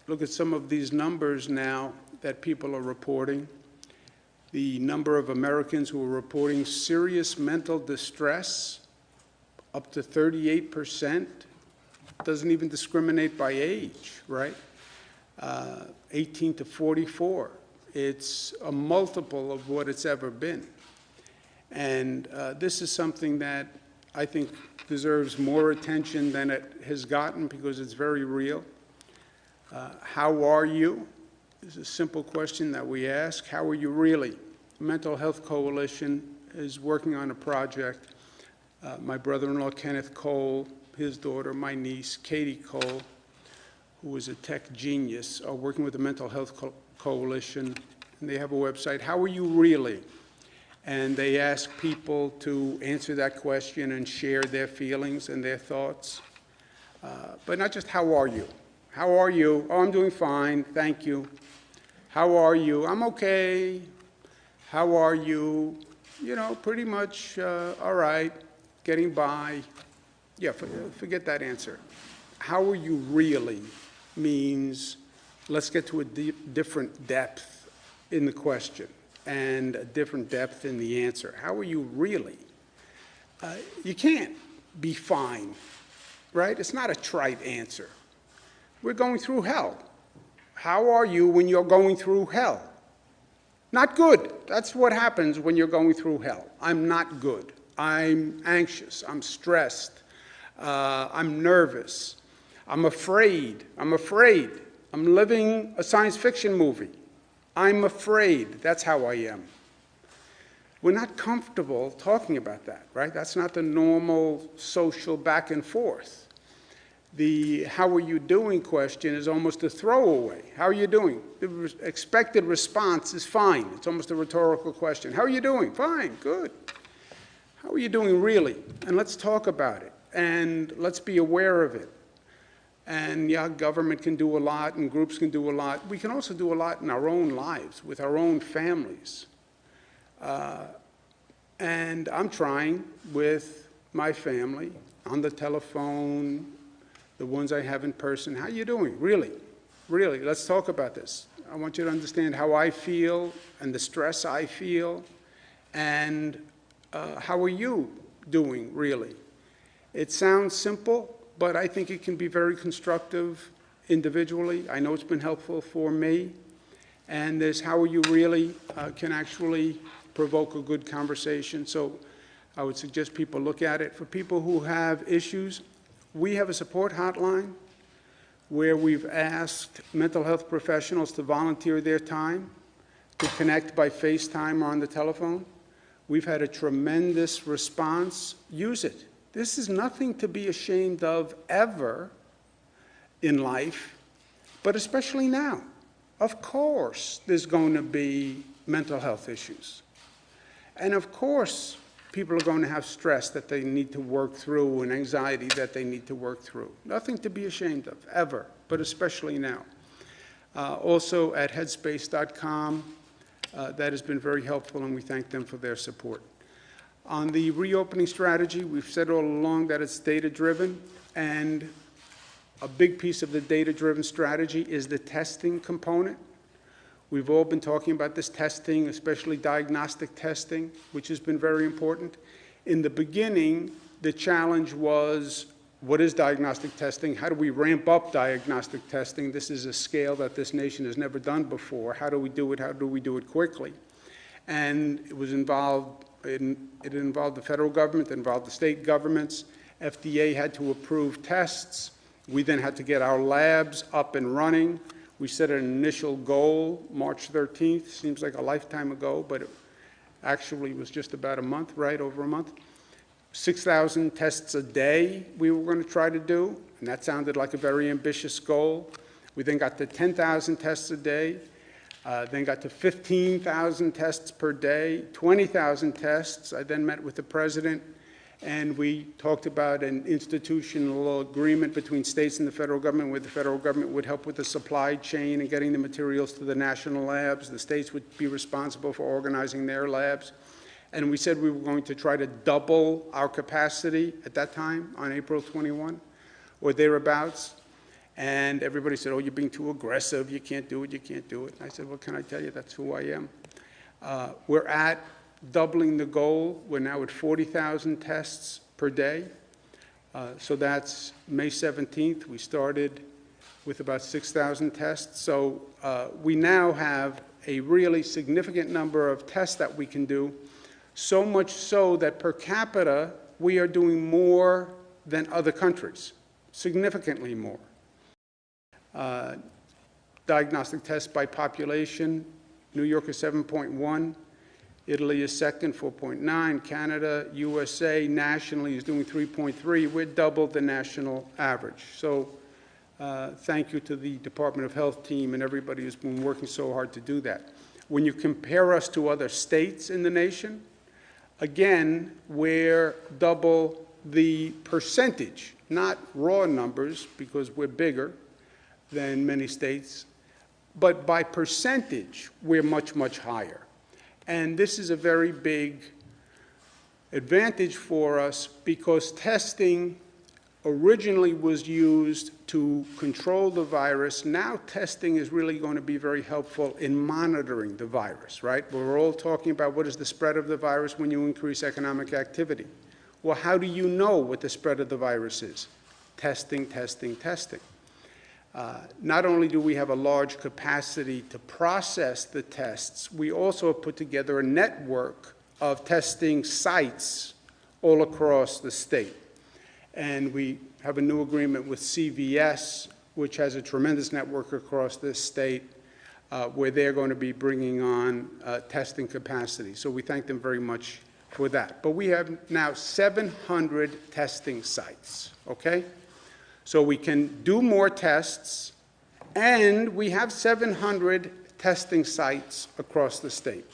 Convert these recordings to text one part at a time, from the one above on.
Look at some of these numbers now that people are reporting. The number of Americans who are reporting serious mental distress, up to 38%, doesn't even discriminate by age, right? 18 to 44. It's a multiple of what it's ever been. And this is something that I think deserves more attention than it has gotten because it's very real. How are you? This is a simple question that we ask. How are you really? The Mental Health Coalition is working on a project. My brother-in-law, Kenneth Cole, his daughter, my niece, Katie Cole, who is a tech genius, are working with the Mental Health Coalition, and they have a website, How Are You Really? And they ask people to answer that question and share their feelings and their thoughts. But not just, how are you? How are you? Oh, I'm doing fine, thank you. How are you? I'm okay. How are you? You know, pretty much all right, getting by. Yeah, forget that answer. How are you really means let's get to a different depth in the question and a different depth in the answer. How are you really? You can't be fine, right? It's not a trite answer. We're going through hell. How are you when you're going through hell? Not good. That's what happens when you're going through hell. I'm not good. I'm anxious. I'm stressed. I'm nervous. I'm afraid. I'm afraid. I'm living a science fiction movie. I'm afraid. That's how I am. We're not comfortable talking about that, right? That's not the normal social back and forth. The how are you doing question is almost a throwaway. How are you doing? The expected response is fine. It's almost a rhetorical question. How are you doing? Fine, good. How are you doing really? And let's talk about it. And let's be aware of it. And yeah, government can do a lot and groups can do a lot. We can also do a lot in our own lives, with our own families. And I'm trying with my family, on the telephone, the ones I have in person. How are you doing? Really? Really? Let's talk about this. I want you to understand how I feel and the stress I feel. And how are you doing, really? It sounds simple, but I think it can be very constructive individually. I know it's been helpful for me. And this how are you really can actually provoke a good conversation. So I would suggest people look at it. For people who have issues, we have a support hotline where we've asked mental health professionals to volunteer their time to connect by FaceTime or on the telephone. We've had a tremendous response. Use it. This is nothing to be ashamed of ever in life, but especially now. Of course, there's going to be mental health issues. And of course, people are going to have stress that they need to work through and anxiety that they need to work through. Nothing to be ashamed of, ever, but especially now. Also at headspace.com, that has been very helpful, and we thank them for their support. On the reopening strategy, we've said all along that it's data-driven, and a big piece of the data-driven strategy is the testing component. We've all been talking about this testing, especially diagnostic testing, which has been very important. In the beginning, the challenge was, what is diagnostic testing? How do we ramp up diagnostic testing? This is a scale that this nation has never done before. How do we do it? How do we do it quickly? And it was involved, it involved the federal government, it involved the state governments. FDA had to approve tests. We then had to get our labs up and running. We set an initial goal, March 13th, seems like a lifetime ago, but it actually was just about a month, right, over a month. 6,000 tests a day we were going to try to do, and that sounded like a very ambitious goal. We then got to 10,000 tests a day, then got to 15,000 tests per day, 20,000 tests. I then met with the president, and we talked about an institutional agreement between states and the federal government, where the federal government would help with the supply chain and getting the materials to the national labs. The states would be responsible for organizing their labs. And we said we were going to try to double our capacity at that time on April 21 or thereabouts. And everybody said, oh, you're being too aggressive, you can't do it, you can't do it. And I said, well, can I tell you, that's who I am. We're at doubling the goal. We're now at 40,000 tests per day. So that's May 17th. We started with about 6,000 tests. So we now have a really significant number of tests that we can do, so much so that per capita, we are doing more than other countries, significantly more. Diagnostic tests by population, New York is 7.1, Italy is second, 4.9, Canada, USA nationally is doing 3.3. We're double the national average. So thank you to the Department of Health team and everybody who's been working so hard to do that. When you compare us to other states in the nation, again, we're double the percentage, not raw numbers because we're bigger than many states, but by percentage, we're much, much higher. And this is a very big advantage for us because testing originally was used to control the virus. Now testing is really going to be very helpful in monitoring the virus, right? We're all talking about what is the spread of the virus when you increase economic activity. Well, how do you know what the spread of the virus is? Testing, testing, testing. Not only do we have a large capacity to process the tests, we also have put together a network of testing sites all across the state. And we have a new agreement with CVS, which has a tremendous network across this state, where they're going to be bringing on testing capacity. So we thank them very much for that. But we have now 700 testing sites, okay? So we can do more tests, and we have 700 testing sites across the state,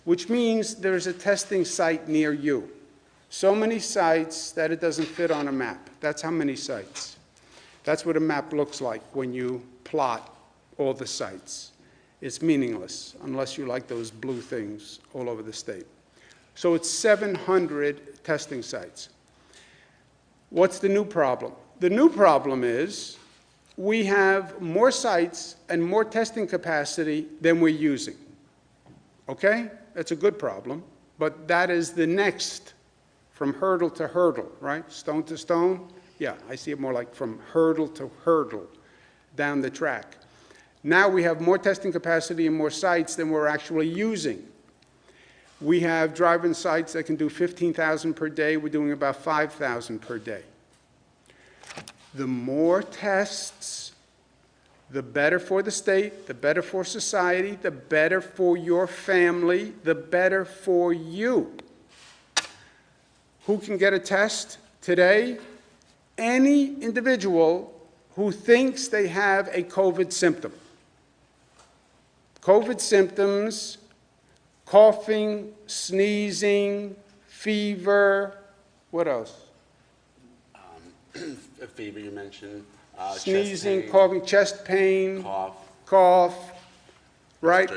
which means there's a testing site near you. So many sites that it doesn't fit on a map. That's how many sites. That's what a map looks like when you plot all the sites. It's meaningless unless you like those blue things all over the state. So it's 700 testing sites. What's the new problem? The new problem is we have more sites and more testing capacity than we're using. Okay? That's a good problem, but that is the next from hurdle to hurdle, right? Stone to stone? Yeah, I see it more like from hurdle to hurdle down the track. Now we have more testing capacity and more sites than we're actually using. We have drive-in sites that can do 15,000 per day. We're doing about 5,000 per day. The more tests, the better for the state, the better for society, the better for your family, the better for you. Who can get a test today? Any individual who thinks they have a COVID symptom. COVID symptoms, coughing, sneezing, fever, what else? Fever you mentioned. Sneezing, chest pain, coughing, chest pain, cough, right?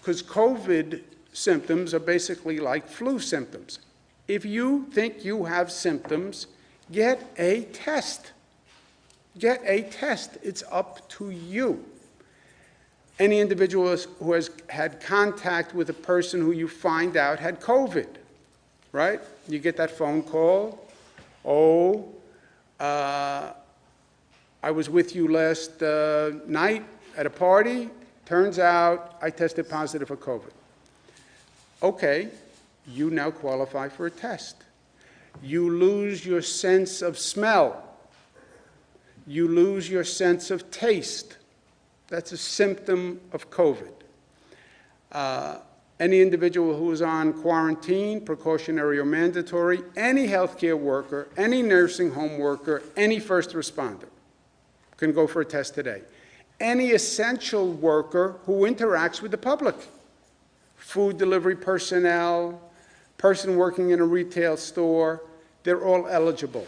Because COVID symptoms are basically like flu symptoms. If you think you have symptoms, get a test. Get a test. It's up to you. Any individual who has had contact with a person who you find out had COVID, right? You get that phone call. Oh, I was with you last night at a party. Turns out I tested positive for COVID. Okay, you now qualify for a test. You lose your sense of smell. You lose your sense of taste. That's a symptom of COVID. Any individual who is on quarantine, precautionary or mandatory, any healthcare worker, any nursing home worker, any first responder can go for a test today. Any essential worker who interacts with the public, food delivery personnel, person working in a retail store, they're all eligible.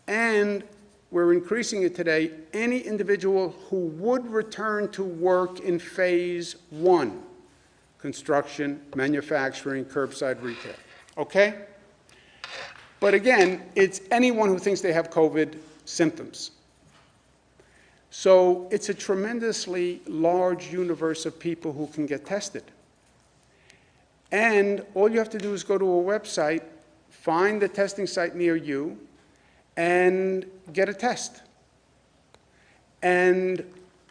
And we're increasing it today, any individual who would return to work in phase 1, construction, manufacturing, curbside retail, okay? But again, it's anyone who thinks they have COVID symptoms. So it's a tremendously large universe of people who can get tested. And all you have to do is go to a website, find the testing site near you, and get a test. And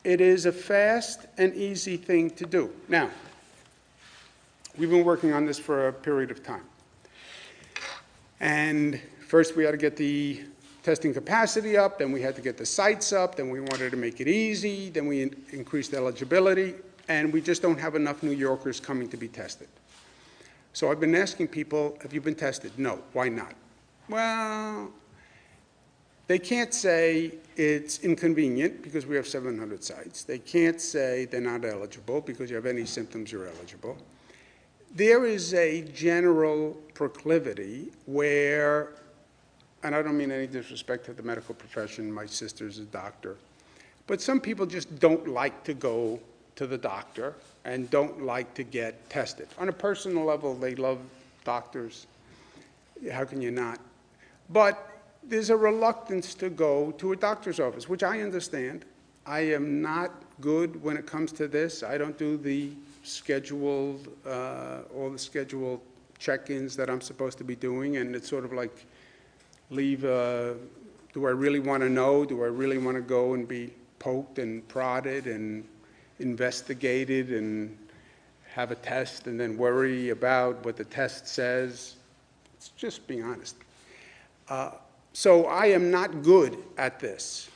it is a fast and easy thing to do. Now, we've been working on this for a period of time. And first we had to get the testing capacity up, then we had to get the sites up, then we wanted to make it easy, then we increased eligibility, and we just don't have enough New Yorkers coming to be tested. So I've been asking people, have you been tested? No. Why not? Well, they can't say it's inconvenient because we have 700 sites. They can't say they're not eligible because you have any symptoms, you're eligible. There is a general proclivity where, and I don't mean any disrespect to the medical profession, my sister's a doctor, but some people just don't like to go to the doctor and don't like to get tested. On a personal level, they love doctors. How can you not? But there's a reluctance to go to a doctor's office, which I understand. I am not good when it comes to this. I don't do the scheduled, all the scheduled check-ins that I'm supposed to be doing, and it's sort of like, leave, do I really want to know? Do I really want to go and be poked and prodded and investigated and have a test and then worry about what the test says? It's just being honest. So I am not good at this.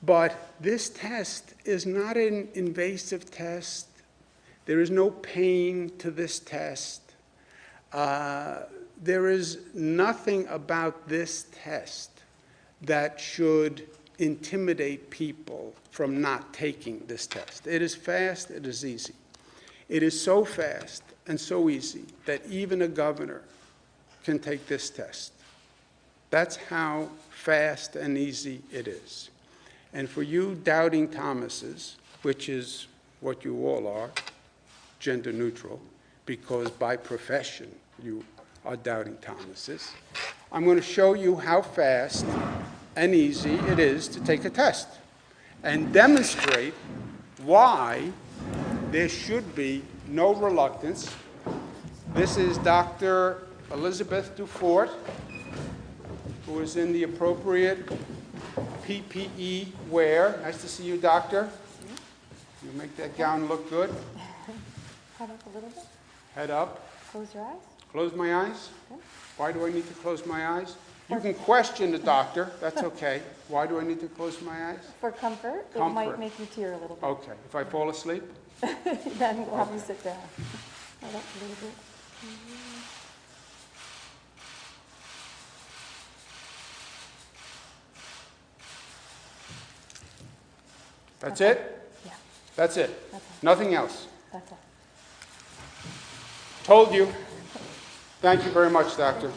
But this test is not an invasive test. There is no pain to this test. There is nothing about this test that should intimidate people from not taking this test. It is fast, it is easy. It is so fast and so easy that even a governor can take this test. That's how fast and easy it is. And for you doubting Thomases, which is what you all are, gender neutral, because by profession you are doubting Thomases, I'm going to show you how fast and easy it is to take a test and demonstrate why there should be no reluctance. This is Dr. Elizabeth Dufort, who is in the appropriate PPE wear. Nice to see you, doctor. You make that gown look good. Head up a little bit. Head up. Close your eyes. Close my eyes. Okay. Why do I need to close my eyes? You can question the doctor. That's okay. Why do I need to close my eyes? For comfort, it might make you tear a little bit. Okay. If I fall asleep? Then we'll have you sit down. Head up a little bit. That's it? Yeah. That's it? That's all. Nothing else? That's all. Told you. Thank you very much, doctor.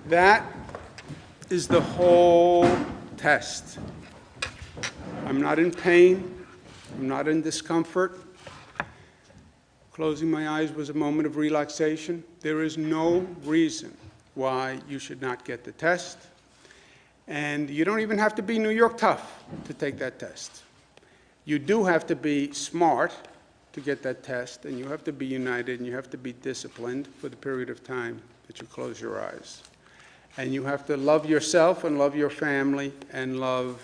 That is the whole test. I'm not in pain. I'm not in discomfort. Closing my eyes was a moment of relaxation. There is no reason why you should not get the test. And you don't even have to be New York tough to take that test. You do have to be smart to get that test, and you have to be united, and you have to be disciplined for the period of time that you close your eyes. And you have to love yourself and love your family and love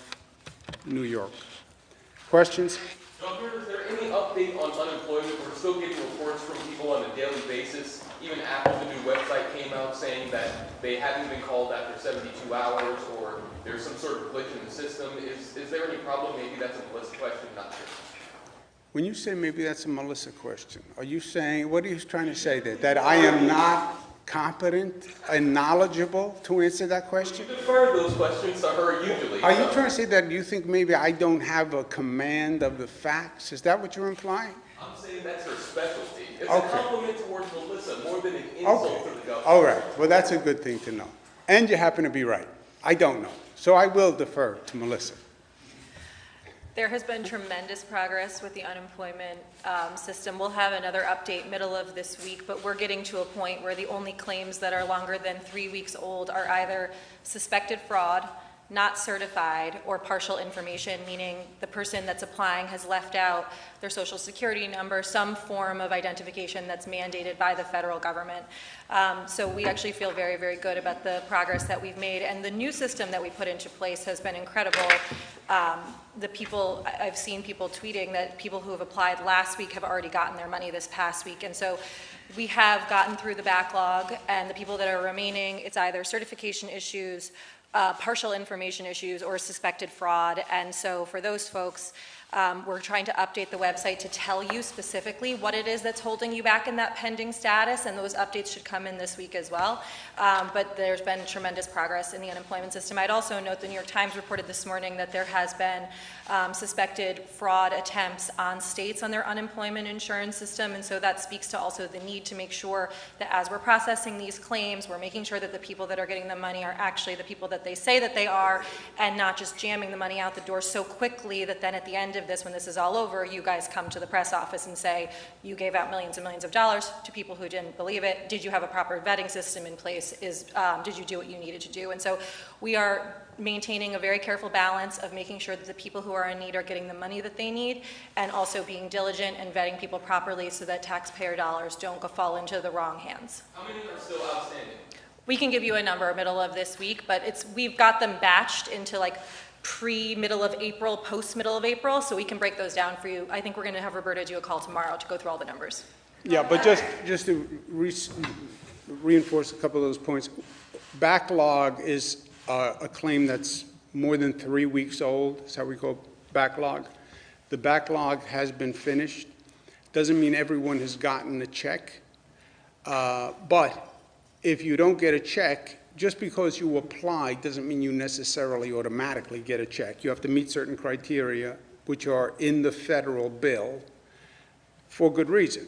New York. Questions? Governor, is there any update on unemployment? We're still getting reports from people on a daily basis, even after the new website came out, saying that they haven't been called after 72 hours or there's some sort of glitch in the system. Is there any problem? Maybe that's a Melissa question, not sure. When you say maybe that's a Melissa question, are you saying, what are you trying to say there? That I am not competent and knowledgeable to answer that question? You defer those questions to her usually. Are you trying to say that you think maybe I don't have a command of the facts? Is that what you're implying? I'm saying that's her specialty. It's Okay. a compliment towards Melissa more than an insult to the governor. All right. Well, that's a good thing to know. And you happen to be right. I don't know. So I will defer to Melissa. There has been tremendous progress with the unemployment system. We'll have another update middle of this week, but we're getting to a point where the only claims that are longer than 3 weeks old are either suspected fraud, not certified, or partial information, meaning the person that's applying has left out their social security number, some form of identification that's mandated by the federal government. So we actually feel very, very good about the progress that we've made. And the new system that we put into place has been incredible. I've seen people tweeting that people who have applied last week have already gotten their money this past week. And so we have gotten through the backlog, and the people that are remaining, it's either certification issues, partial information issues, or suspected fraud. And so for those folks, we're trying to update the website to tell you specifically what it is that's holding you back in that pending status, and those updates should come in this week as well. But there's been tremendous progress in the unemployment system. I'd also note the New York Times reported this morning that there has been suspected fraud attempts on states on their unemployment insurance system, and so that speaks to also the need to make sure that as we're processing these claims, we're making sure that the people that are getting the money are actually the people that they say that they are, and not just jamming the money out the door so quickly that then at the end of this, when this is all over, you guys come to the press office and say, you gave out millions and millions of dollars to people who didn't believe it. Did you have a proper vetting system in place? Did you do what you needed to do? And so we are maintaining a very careful balance of making sure that the people who are in need are getting the money that they need, and also being diligent and vetting people properly so that taxpayer dollars don't fall into the wrong hands. How many are still outstanding? We can give you a number middle of this week, but we've got them batched into like pre-middle of April, post-middle of April, so we can break those down for you. I think we're going to have Roberta do a call tomorrow to go through all the numbers. Yeah, but just to reinforce a couple of those points, backlog is a claim that's more than 3 weeks old. That's how we call backlog. The backlog has been finished. Doesn't mean everyone has gotten a check, but if you don't get a check, just because you apply doesn't mean you necessarily automatically get a check. You have to meet certain criteria, which are in the federal bill, for good reason.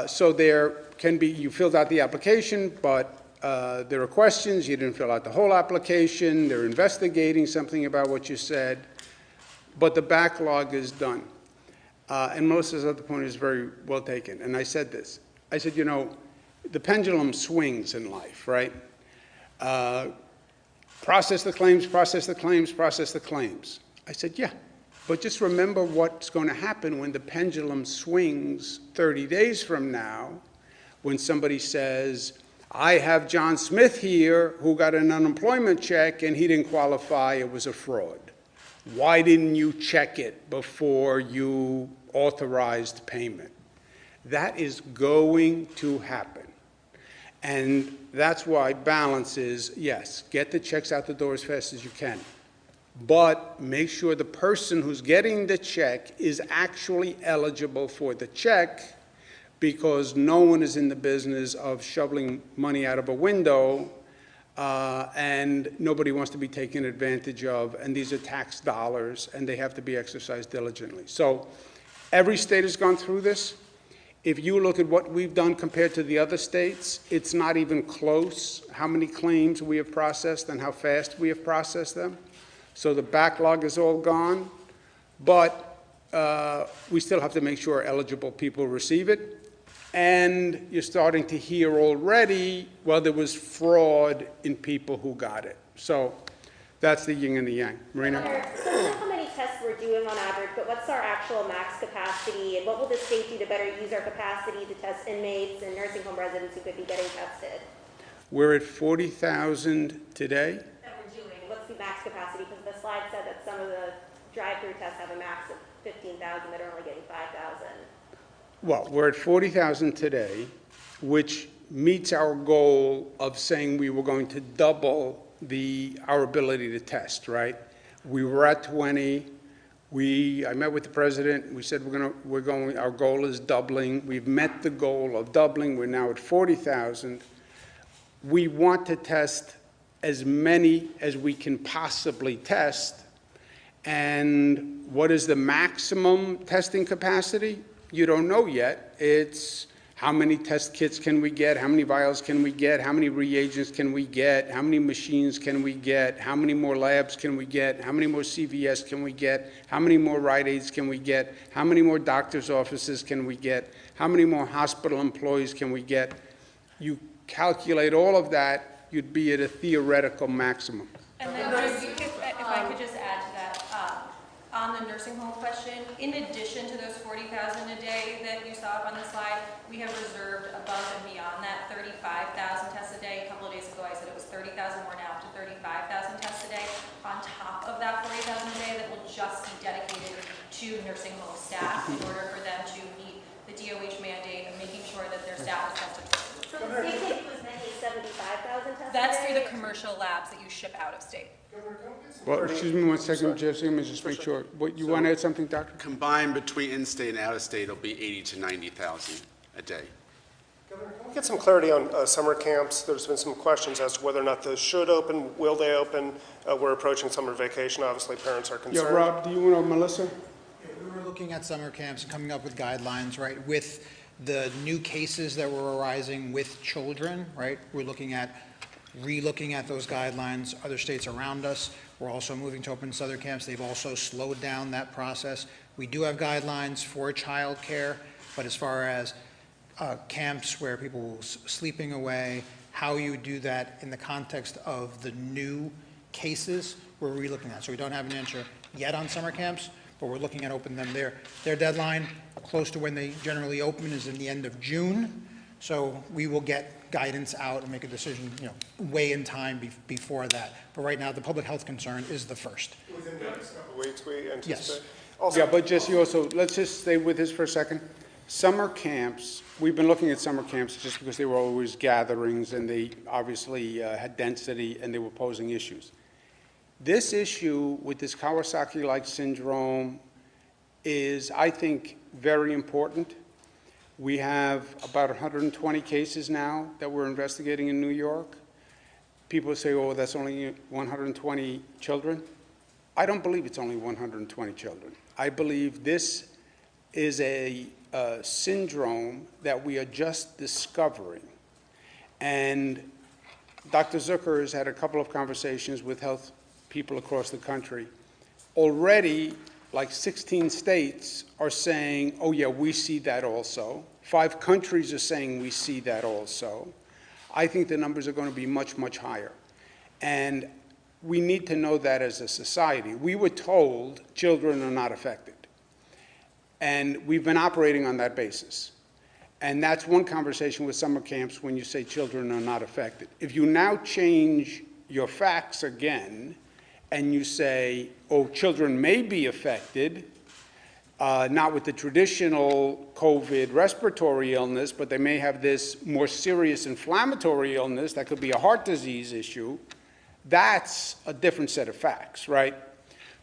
So there can be, you filled out the application, but there are questions, you didn't fill out the whole application, they're investigating something about what you said, but the backlog is done. And Melissa's other point is very well taken, and I said this. I said, you know, the pendulum swings in life, right? Process the claims, process the claims, process the claims. I said, yeah, but just remember what's going to happen when the pendulum swings 30 days from now, when somebody says, I have John Smith here who got an unemployment check and he didn't qualify, it was a fraud. Why didn't you check it before you authorized payment? That is going to happen. And that's why balance is, yes, get the checks out the door as fast as you can, but make sure the person who's getting the check is actually eligible for the check, because no one is in the business of shoveling money out of a window, and nobody wants to be taken advantage of, and these are tax dollars, and they have to be exercised diligently. So every state has gone through this. If you look at what we've done compared to the other states, it's not even close how many claims we have processed and how fast we have processed them. So the backlog is all gone, but we still have to make sure eligible people receive it. And you're starting to hear already, well, there was fraud in people who got it. So that's the yin and the yang. Marina? So we know how many tests we're doing on average, but what's our actual max capacity, and what will the state do to better use our capacity to test inmates and nursing home residents who could be getting tested? We're at 40,000 today. That we're doing. What's the max capacity? Because the slide said that some of the drive-through tests have a max of 15,000 that are only getting 5,000. Well, we're at 40,000 today, which meets our goal of saying we were going to double our ability to test, right? We were at 20. I met with the president. We said our goal is doubling. We've met the goal of doubling. We're now at 40,000. We want to test as many as we can possibly test. And what is the maximum testing capacity? You don't know yet. It's How many test kits can we get? How many vials can we get? How many reagents can we get? How many machines can we get? How many more labs can we get? How many more CVS can we get? How many more Rite Aids can we get? How many more doctors' offices can we get? How many more hospital employees can we get? You calculate all of that, you'd be at a theoretical maximum. And then if I could just add to that, on the nursing home question, in addition to those 40,000 a day that you saw up on the slide, we have reserved above and beyond that 35,000 tests a day. A couple of days ago, I said it was 30,000. We're now up to 35,000 tests a day on top of that 40,000 a day that will just be dedicated to nursing home staff in order for them to meet the DOH mandate of making sure that their staff is tested. So the state take as many as 75,000 tests a That's day? through the commercial labs that you ship out of state. Well, excuse me one second, Jesse, let me just make sure. What, you want to add something, Doctor? Combined between in-state and out-of-state, it'll be 80 to 90,000 a day. Governor, can we get some clarity on summer camps? There's been some questions as to whether or not those should open, will they open? We're approaching summer vacation, obviously parents are Yeah, concerned. Rob, do you want to, Melissa? Yeah, we were looking at summer camps and coming up with guidelines, right, with the new cases that were arising with children, right? We're looking at re-looking at those guidelines. Other states around us, we're also moving to open summer camps. They've also slowed down that process. We do have guidelines for childcare, but as far as camps where people sleeping away, how you do that in the context of the new cases, we're re-looking at. So we don't have an answer yet on summer camps, but we're looking at opening them there. Their deadline, close to when they generally open, is in the end of June. So we will get guidance out and make a decision, way in time before that. But right now, the public health concern is the first. Within the next couple of weeks, we anticipate. Yes. Also, Yeah, but Jesse, also, let's just stay with this for a second. Summer camps, we've been looking at summer camps just because they were always gatherings and they obviously had density and they were posing issues. This issue with this Kawasaki-like syndrome is, I think, very important. We have about 120 cases now that we're investigating in New York. People say, oh, that's only 120 children. I don't believe it's only 120 children. I believe this is a syndrome that we are just discovering. And Dr. Zucker has had a couple of conversations with health people across the country. Already, like 16 states are saying, oh yeah, we see that also. 5 countries are saying we see that also. I think the numbers are going to be much, much higher. And we need to know that as a society. We were told children are not affected. And we've been operating on that basis. And that's one conversation with summer camps when you say children are not affected. If you now change your facts again and you say, oh, children may be affected, not with the traditional COVID respiratory illness, but they may have this more serious inflammatory illness that could be a heart disease issue, that's a different set of facts, right?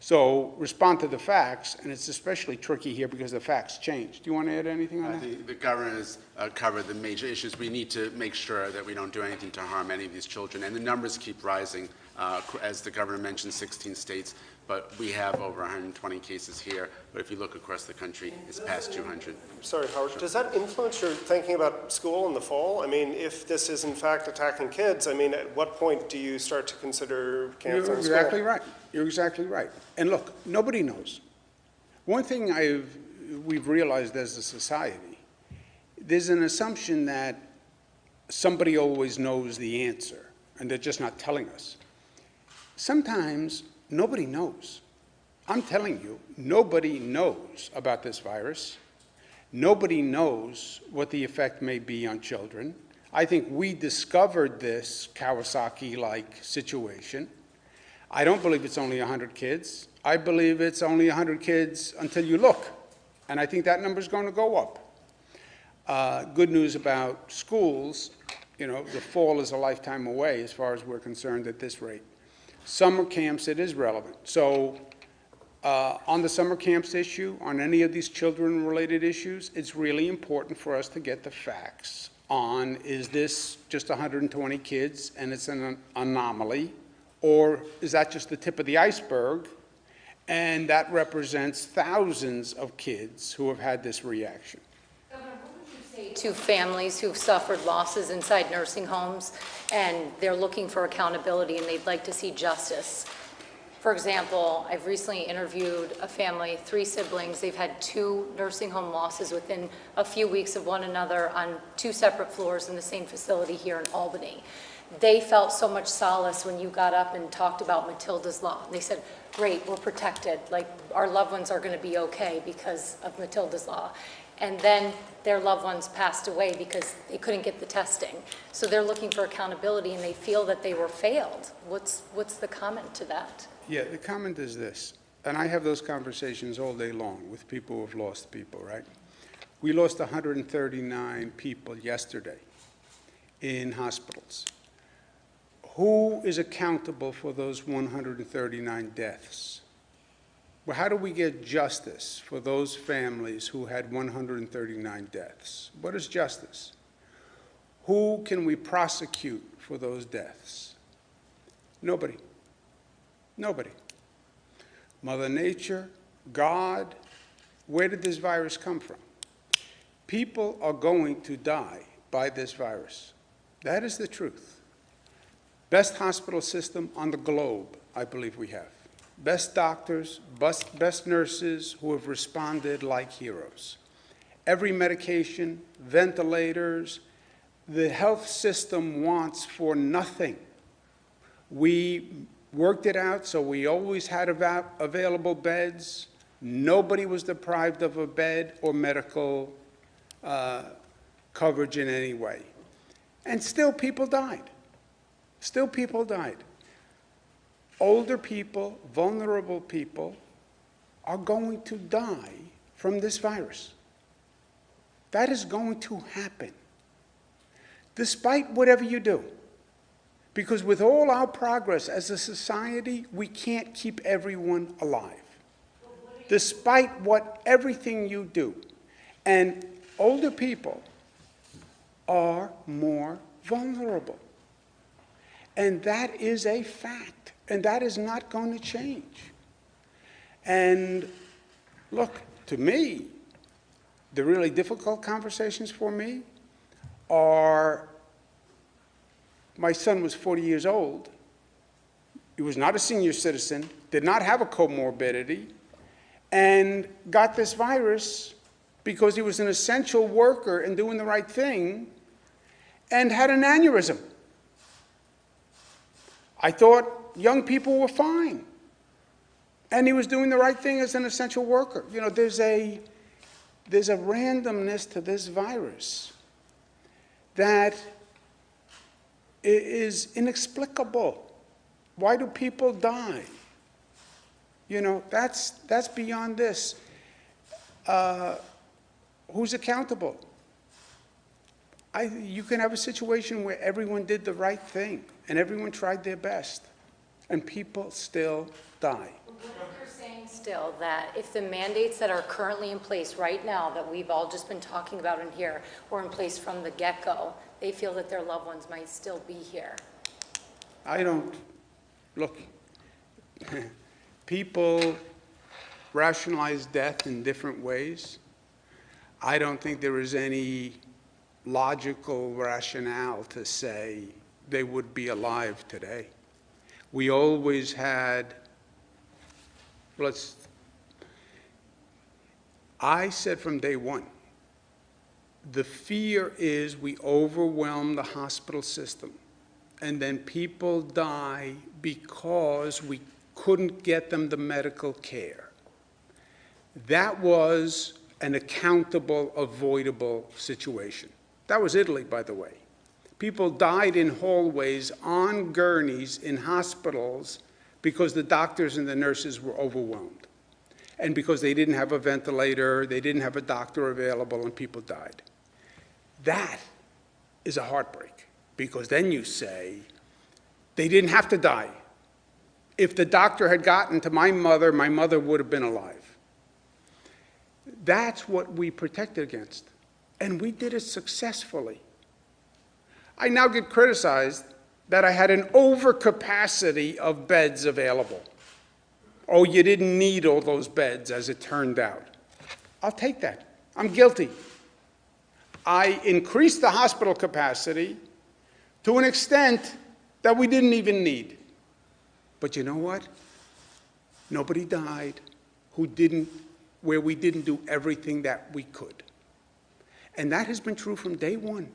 So respond to the facts, and it's especially tricky here because the facts change. Do you want to add anything on I that? think the governor has covered the major issues. We need to make sure that we don't do anything to harm any of these children, and the numbers keep rising. As the governor mentioned, 16 states, but we have over 120 cases here. But if you look across the country, it's past 200. sorry, Howard, does that influence your thinking about school in the fall? I mean, if this is in fact attacking kids, I mean, at what point do you start to consider canceling You're school? exactly right. You're exactly right. And look, nobody knows. One thing we've realized as a society, there's an assumption that somebody always knows the answer, and they're just not telling us. Sometimes nobody knows. I'm telling you, nobody knows about this virus. Nobody knows what the effect may be on children. I think we discovered this Kawasaki-like situation. I don't believe it's only 100 kids. I believe it's only 100 kids until you look. And I think that number is going to go up. Good news about schools, the fall is a lifetime away as far as we're concerned at this rate. Summer camps, it is relevant. So on the summer camps issue, on any of these children-related issues, it's really important for us to get the facts on, is this just 120 kids and it's an anomaly, or is that just the tip of the iceberg, and that represents thousands of kids who have had this reaction? Governor, what would you To families who've suffered losses inside nursing homes, and they're looking for accountability, and they'd like to see justice. For example, I've recently interviewed a family, 3 siblings. They've had 2 nursing home losses within a few weeks of one another on 2 separate floors in the same facility here in Albany. They felt so much solace when you got up and talked about Matilda's Law. They said, great, we're protected. Like, our loved ones are going to be okay because of Matilda's Law. And then their loved ones passed away because they couldn't get the testing. So they're looking for accountability, and they feel that they were failed. What's the comment to that? Yeah, the comment is this, and I have those conversations all day long with people who have lost people, right? We lost 139 people yesterday in hospitals. Who is accountable for those 139 deaths? Well, how do we get justice for those families who had 139 deaths? What is justice? Who can we prosecute for those deaths? Nobody. Nobody. Mother Nature, God, where did this virus come from? People are going to die by this virus. That is the truth. Best hospital system on the globe, I believe we have. Best doctors, best nurses who have responded like heroes. Every medication, ventilators, the health system wants for nothing. We worked it out so we always had available beds. Nobody was deprived of a bed or medical coverage in any way. And still people died. Still people died. Older people, vulnerable people, are going to die from this virus. That is going to happen, despite whatever you do. Because with all our progress as a society, we can't keep everyone alive, despite everything you do. And older people are more vulnerable. And that is a fact. And that is not going to change. And look, to me, the really difficult conversations for me are, my son was 40 years old. He was not a senior citizen, did not have a comorbidity, and got this virus because he was an essential worker and doing the right thing, and had an aneurysm. I thought young people were fine, and he was doing the right thing as an essential worker. You know, there's a randomness to this virus that is inexplicable. Why do people die? You know, that's beyond this. Who's accountable? You can have a situation where everyone did the right thing and everyone tried their best, and people still die. What if you're saying still that if the mandates that are currently in place right now, that we've all just been talking about in here, were in place from the get-go, they feel that their loved ones might still be here? I don't, look, people rationalize death in different ways. I don't think there is any logical rationale to say they would be alive today. We always had, I said from day one, the fear is we overwhelm the hospital system, and then people die because we couldn't get them the medical care. That was an accountable, avoidable situation. That was Italy, by the way. People died in hallways, on gurneys, in hospitals, because the doctors and the nurses were overwhelmed. And because they didn't have a ventilator, they didn't have a doctor available, and people died. That is a heartbreak, because then you say, they didn't have to die. If the doctor had gotten to my mother would have been alive. That's what we protected against, and we did it successfully. I now get criticized that I had an overcapacity of beds available. Oh, you didn't need all those beds, as it turned out. I'll take that. I'm guilty. I increased the hospital capacity to an extent that we didn't even need. But you know what? Nobody died where we didn't do everything that we could. And that has been true from day one.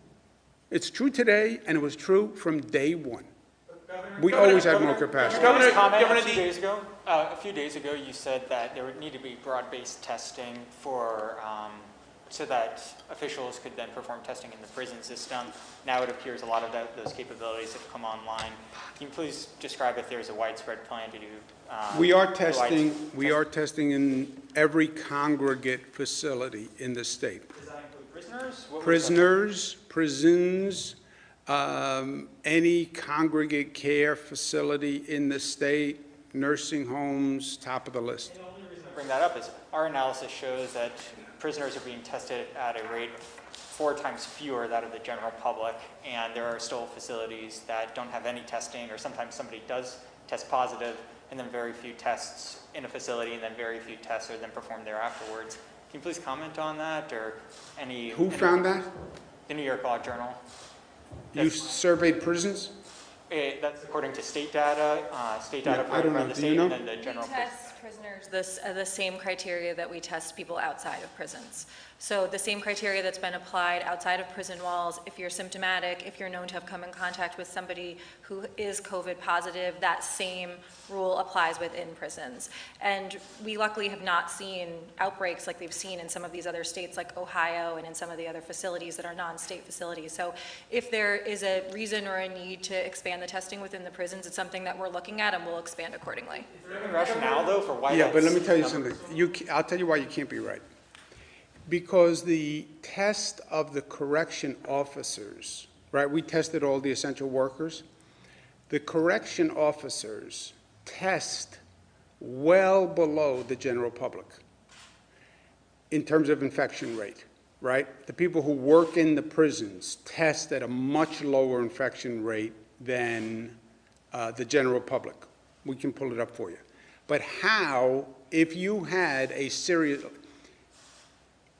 It's true today, and it was true from day one. We always had more capacity. Governor, a few days ago, you said that there would need to be broad-based testing for, so that officials could then perform testing in the prison system. Now it appears a lot of those capabilities have come online. Can you please describe if there's a widespread plan to do? We are testing in every congregate facility in the state. Does that include prisoners? Prisoners, prisons, any congregate care facility in the state, nursing homes, top of the list. The only reason I bring that up is our analysis shows that prisoners are being tested at a rate 4 times fewer that of the general public, and there are still facilities that don't have any testing, or sometimes somebody does test positive, and then very few tests in a facility, and then very few tests are then performed there afterwards. Can you please comment on that, or any... Who found that? The New York Law Journal. You surveyed prisons? That's according to state data, I don't know. the Do state, you know? and then the general... We test prisoners the same criteria that we test people outside of prisons. So the same criteria that's been applied outside of prison walls, if you're symptomatic, if you're known to have come in contact with somebody who is COVID positive, that same rule applies within prisons. And we luckily have not seen outbreaks like we've seen in some of these other states like Ohio and in some of the other facilities that are non-state facilities. So if there is a reason or a need to expand the testing within the prisons, it's something that we're looking at and we'll expand accordingly. Is there any rationale, though, for why Yeah, but let me tell you that's- something. I'll tell you why you can't be right. Because the test of the correction officers, right, we tested all the essential workers. The correction officers test well below the general public in terms of infection rate, right? The people who work in the prisons test at a much lower infection rate than the general public. We can pull it up for you. But how, if you had a serious...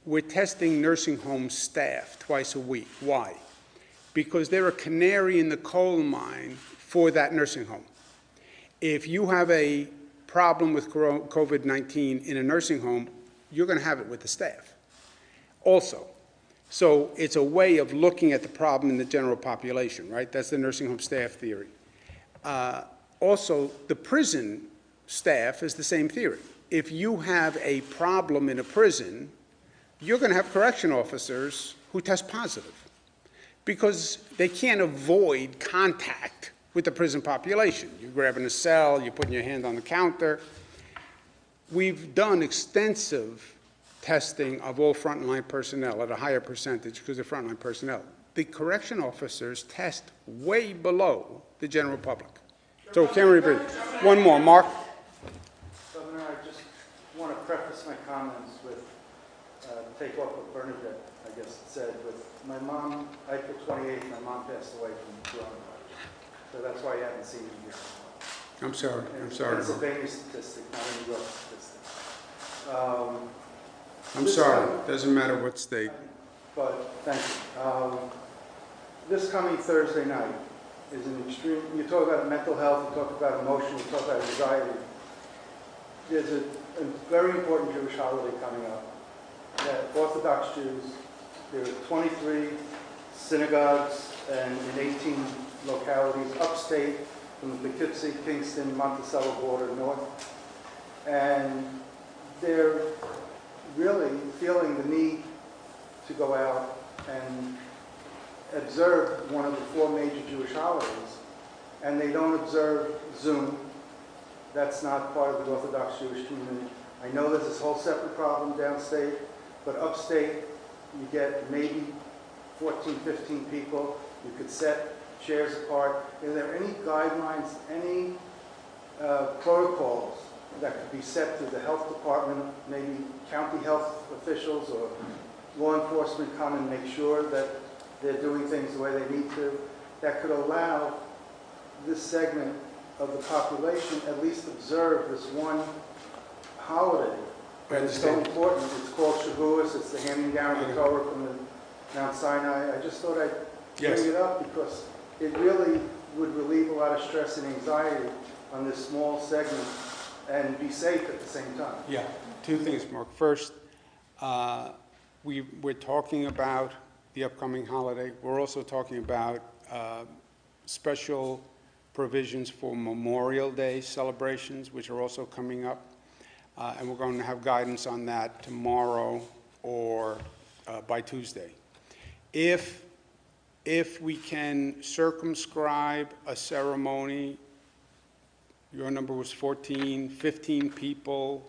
We're testing nursing home staff twice a week. Why? Because they're a canary in the coal mine for that nursing home. If you have a problem with COVID-19 in a nursing home, you're going to have it with the staff also. So it's a way of looking at the problem in the general population, right? That's the nursing home staff theory. Also, the prison staff is the same theory. If you have a problem in a prison, you're going to have correction officers who test positive because they can't avoid contact with the prison population. You're grabbing a cell, you're putting your hand on the counter. We've done extensive testing of all frontline personnel at a higher percentage because they're frontline personnel. The correction officers test way below the general public. So can we agree? One more, Mark. Governor, I just want to preface my comments with take off what Bernadette, I guess, said. With my mom, April 28th, my mom passed away from coronavirus. So that's why you haven't seen me here. I'm sorry. It's a Pennsylvania statistic, not a New York statistic. I'm sorry. Doesn't matter what state. But thank you. This coming Thursday night is an extreme. You talk about mental health, you talk about emotion, you talk about anxiety. There's a very important Jewish holiday coming up. That Orthodox Jews, there are 23 synagogues and in 18 localities upstate from the Poughkeepsie, Kingston, Monticello border north. And they're really feeling the need to go out and observe one of the 4 major Jewish holidays. And they don't observe Zoom. That's not part of the Orthodox Jewish community. I know there's this whole separate problem downstate. But upstate, you get maybe 14, 15 people. You could set chairs apart. Are there any guidelines, any protocols that could be set through the health department, maybe county health officials or law enforcement come and make sure that they're doing things the way they need to, that could allow this segment of the population at least observe this one holiday? And it's so important. It's called Shavuos. It's the handing down of the Torah from Mount Sinai. I just thought I'd Yes. bring it up because it really would relieve a lot of stress and anxiety on this small segment and be safe at the same time. Yeah, two things, Mark. First, we're talking about the upcoming holiday. We're also talking about special provisions for Memorial Day celebrations, which are also coming up. And we're going to have guidance on that tomorrow or by Tuesday. If we can circumscribe a ceremony, your number was 14, 15 people,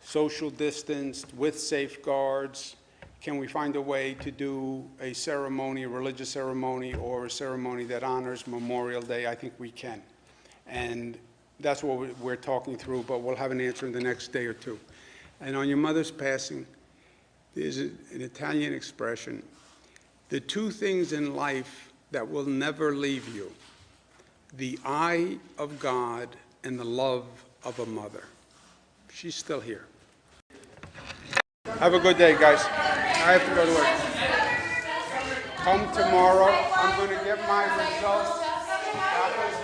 social distanced with safeguards, can we find a way to do a ceremony, a religious ceremony, or a ceremony that honors Memorial Day? I think we can. And that's what we're talking through, but we'll have an answer in the next day or two. And on your mother's passing, there's an Italian expression, the two things in life that will never leave you, the eye of God and the love of a mother. She's still here. Have a good day, guys. I have to go to work. Come tomorrow. I'm going to get my results. That was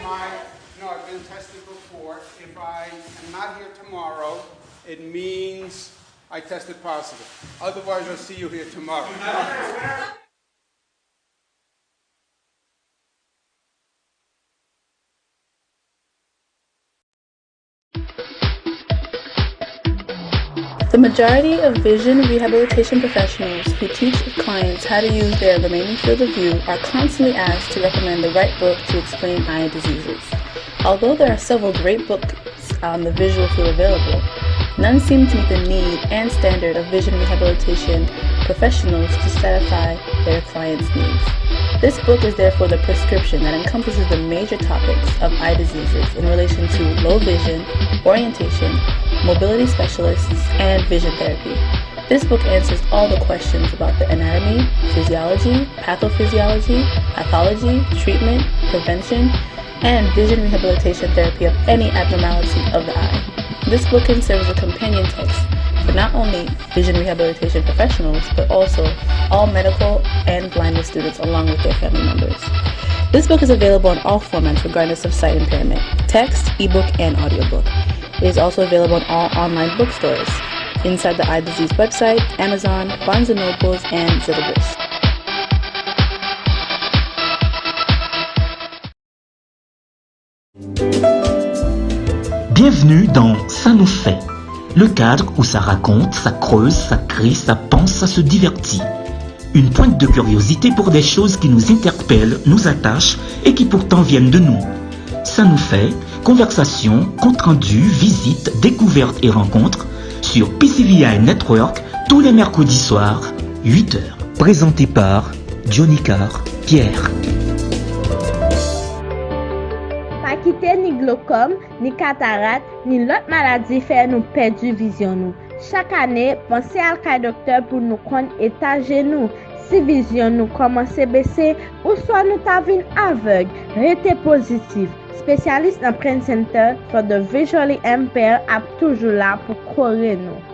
no, I've been tested before. If I am not here tomorrow, it means I tested positive. Otherwise, I'll see you here tomorrow. The majority of vision rehabilitation professionals who teach clients how to use their remaining field of view are constantly asked to recommend the right book to explain eye diseases. Although there are several great books on the visual field available, none seem to meet the need and standard of vision rehabilitation professionals to satisfy their clients' needs. This book is therefore the prescription that encompasses the major topics of eye diseases in relation to low vision, orientation, mobility specialists, and vision therapy. This book answers all the questions about the anatomy, physiology, pathophysiology, pathology, treatment, prevention, and vision rehabilitation therapy of any abnormality of the eye. This book can serve as a companion text for not only vision rehabilitation professionals, but also all medical and blindness students along with their family members. This book is available in all formats regardless of sight impairment, text, ebook, and audiobook. It is also available in all online bookstores, inside the Eye Disease website, Amazon, Barnes & Noble, and Zilligris. Bienvenue dans Ça nous fait, le cadre où ça raconte, ça creuse, ça crie, ça pense, ça se divertit. Une pointe de curiosité pour des choses qui nous interpellent, nous attachent et qui pourtant viennent de nous. Ça nous fait conversations, comptes rendus, visites, découvertes et rencontres sur PCVI Network tous les mercredis soirs, 8h. Présenté par Johnny Carr, Pierre. Pas quitter ni glaucome, ni cataracte, ni l'autre maladie fait nous perdre vision nous. Chaque année, pensez à un docteur pour nous connaître état genou. Si vision nous commence à baisser, ou soit nous t'avons aveugle, restez positif. Spécialiste dans Brain Center for the Visually Impaired est toujours là pour courir nous.